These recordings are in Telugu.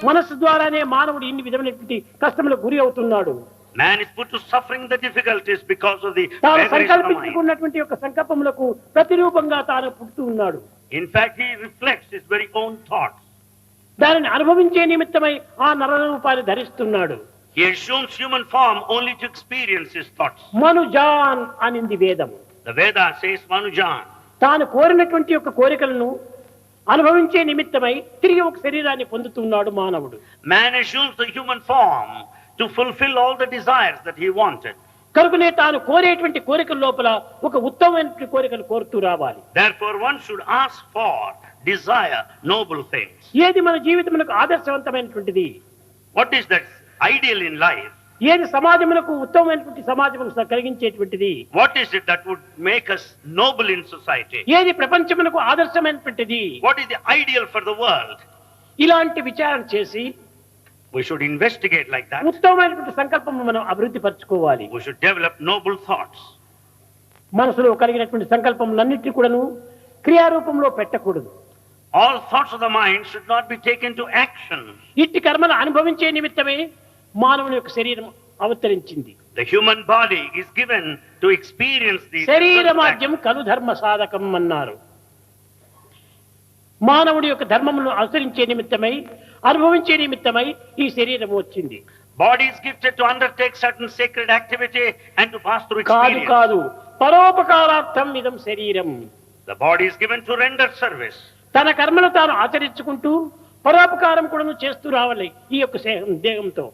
మనస్సు ద్వారానే మానవుడు ఇన్ని విధమైనటువంటి కష్టములకు గురి అవుతున్నాడు. Man is put to suffering the difficulties because of the తాను vagaries of the mind. సంకల్పించుకున్నటువంటి యొక్క సంకల్పములకు ప్రతిరూపంగా తాను పుడుతూ ఉన్నాడు. In fact, he reflects his very own thoughts. దానిని అనుభవించే నిమిత్తమై ఆ నరరూపాన్ని ధరిస్తున్నాడు. He assumes human form only to experience his thoughts. మనుజాన్ అనింది వేదము. The Veda says Manujan. తాను కోరినటువంటి యొక్క కోరికలను అనుభవించే నిమిత్తమై తిరిగి ఒక శరీరాన్ని పొందుతున్నాడు మానవుడు. Man assumes the human form to fulfill all the desires that he wanted. కనుకనే తాను కోరేటువంటి కోరికల లోపల ఒక ఉత్తమమైనటువంటి కోరికను కోరుతూ రావాలి. Therefore, one should ask for, desire noble things. ఏది మన జీవితమునకు ఆదర్శవంతమైనటువంటిది, What is that ideal in life? ఏది సమాజమునకు ఉత్తమమైనటువంటి సమాజమును కలిగించేటువంటిది, What is it that would make us noble in society? ఏది ప్రపంచమునకు ఆదర్శమైనటువంటిది, What is the ideal for the world? ఇలాంటి విచారణ చేసి We should investigate like that. ఉత్తమమైనటువంటి సంకల్పము మనం అభివృద్ధి పరచుకోవాలి. We should develop noble thoughts. మనసులో కలిగినటువంటి సంకల్పములన్నిటినీ కూడాను క్రియారూపంలో పెట్టకూడదు. All thoughts of the mind should not be taken to action. ఇట్టి కర్మను అనుభవించే నిమిత్తమే మానవుని యొక్క శరీరం అవతరించింది. The human body is given to experience these. శరీరమాద్యం కలు ధర్మ సాధకం అన్నారు. మానవుడి యొక్క ధర్మమును అనుసరించే నిమిత్తమై అనుభవించే నిమిత్తమై ఈ శరీరం వచ్చింది. Body is gifted to undertake certain sacred activity and to pass through కాదు experience. కాదు, పరోపకారార్థం ఇదం శరీరం. The body is given to render service. తన కర్మను తాను ఆచరించుకుంటూ పరోపకారం కూడా చేస్తూ రావాలి ఈ యొక్క దేహంతో.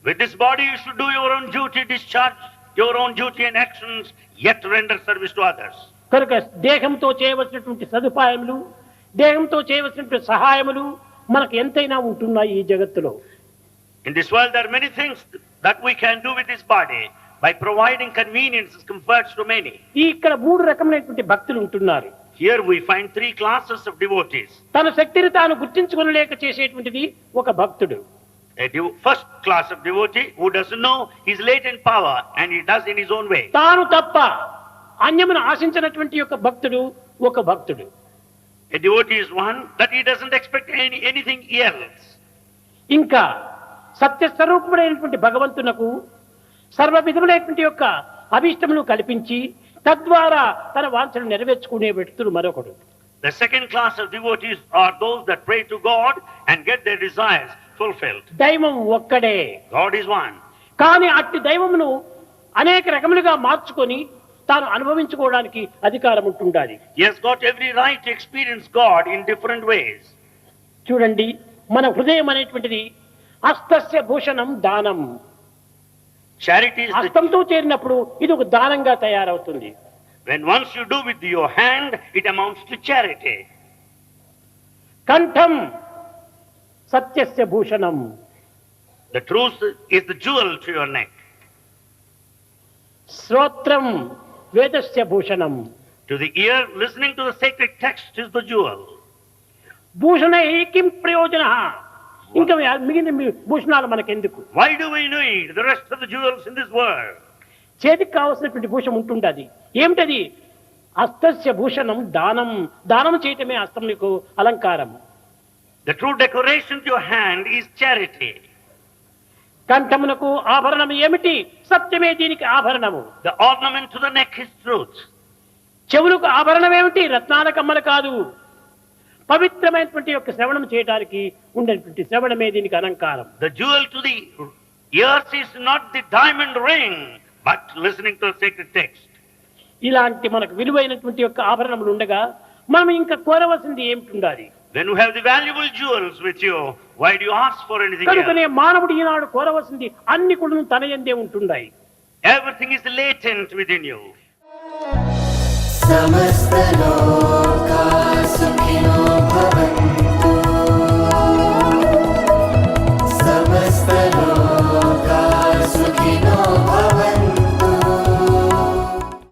With this body you should do your own duty, discharge your own duty and actions, yet render service to others. కనుక దేహంతో చేయవలసినటువంటి సదుపాయములు, దేహంతో చేయవలసినటువంటి సహాయములు మనకు ఎంతైనా ఉంటున్నాయి ఈ జగత్తులో. In this world there are many things that we can do with this body by providing conveniences, comforts to many. ఇక్కడ మూడు రకమైనటువంటి భక్తులు ఉంటున్నారు. Here we find three classes of devotees. తన శక్తిని తాను గుర్తించుకోలేక చేసేటువంటిది ఒక భక్తుడు. First class of devotee who doesn't know his latent power and he does in his own way. తాను తప్ప అన్యమును ఆశించినటువంటి యొక్క భక్తుడు ఒక భక్తుడు. A devotee is one that he doesn't expect anything else. ఇంకా సత్యస్వరూపుడైనటువంటి భగవంతునకు సర్వ విధములైనటువంటి యొక్క అభిష్టములు కల్పించి తద్వారా తన వాంఛను నెరవేర్చుకునే వ్యక్తుడు మరొకడు. The second class of devotees are those that pray to God and get their desires fulfilled. దైవం ఒక్కడే. God is one. కానీ అట్టి దైవమును అనేక రకములుగా మార్చుకొని తాను అనుభవించుకోవడానికి అధికారం ఉంటుండాలి. He has got every right to experience God in different ways. చూడండి, మన హృదయం అనేటువంటిది హస్తస్య భూషణం దానం. Charity is హస్తంతో చేరినప్పుడు ఇది ఒక దానంగా తయారవుతుంది. when once you do with your hand, it amounts to charity. కంఠం సత్యస్య Bhushanam. The truth is the jewel to your neck. శ్రోత్రం వేదస్య Bhushanam. To the ear, listening to the sacred text is the jewel. భూషణ కిం ప్రయోజన, ఇంకా మిగిలిన భూషణాలు మనకెందుకు? Why do we need the rest of the jewels in this world? చేతికి కావలసినటువంటి భూషం ఉంటుండది. ఏమిటది? హస్తస్య భూషణం దానం. దానం చేయటమే హస్తములకు అలంకారం. The true decoration to your hand is charity. కంఠమునకు ఆభరణం ఏమిటి? సత్యమే దీనికి ఆభరణము. The ornament to the neck is truth. చెవులకు ఆభరణం ఏమిటి? రత్నాల కమ్మలు కాదు, పవిత్రమైనటువంటి యొక్క శ్రవణం చేయడానికి ఉండేటువంటి శ్రవణమే దీనికి అలంకారం. The jewel to the ears is not the diamond ring, but listening to the sacred text. ఇలాంటి మనకు విలువైనటువంటి యొక్క ఆభరణములు ఉండగా మనం ఇంకా కోరవలసింది ఏమిటి ఉండాలి? When you have the valuable jewels with you, why do you ask for anything కనుకనే else? మానవుడు ఈనాడు కోరవలసింది అన్ని కూడా తన యందే ఉంటున్నాయి. Everything is latent within you. సమస్తలో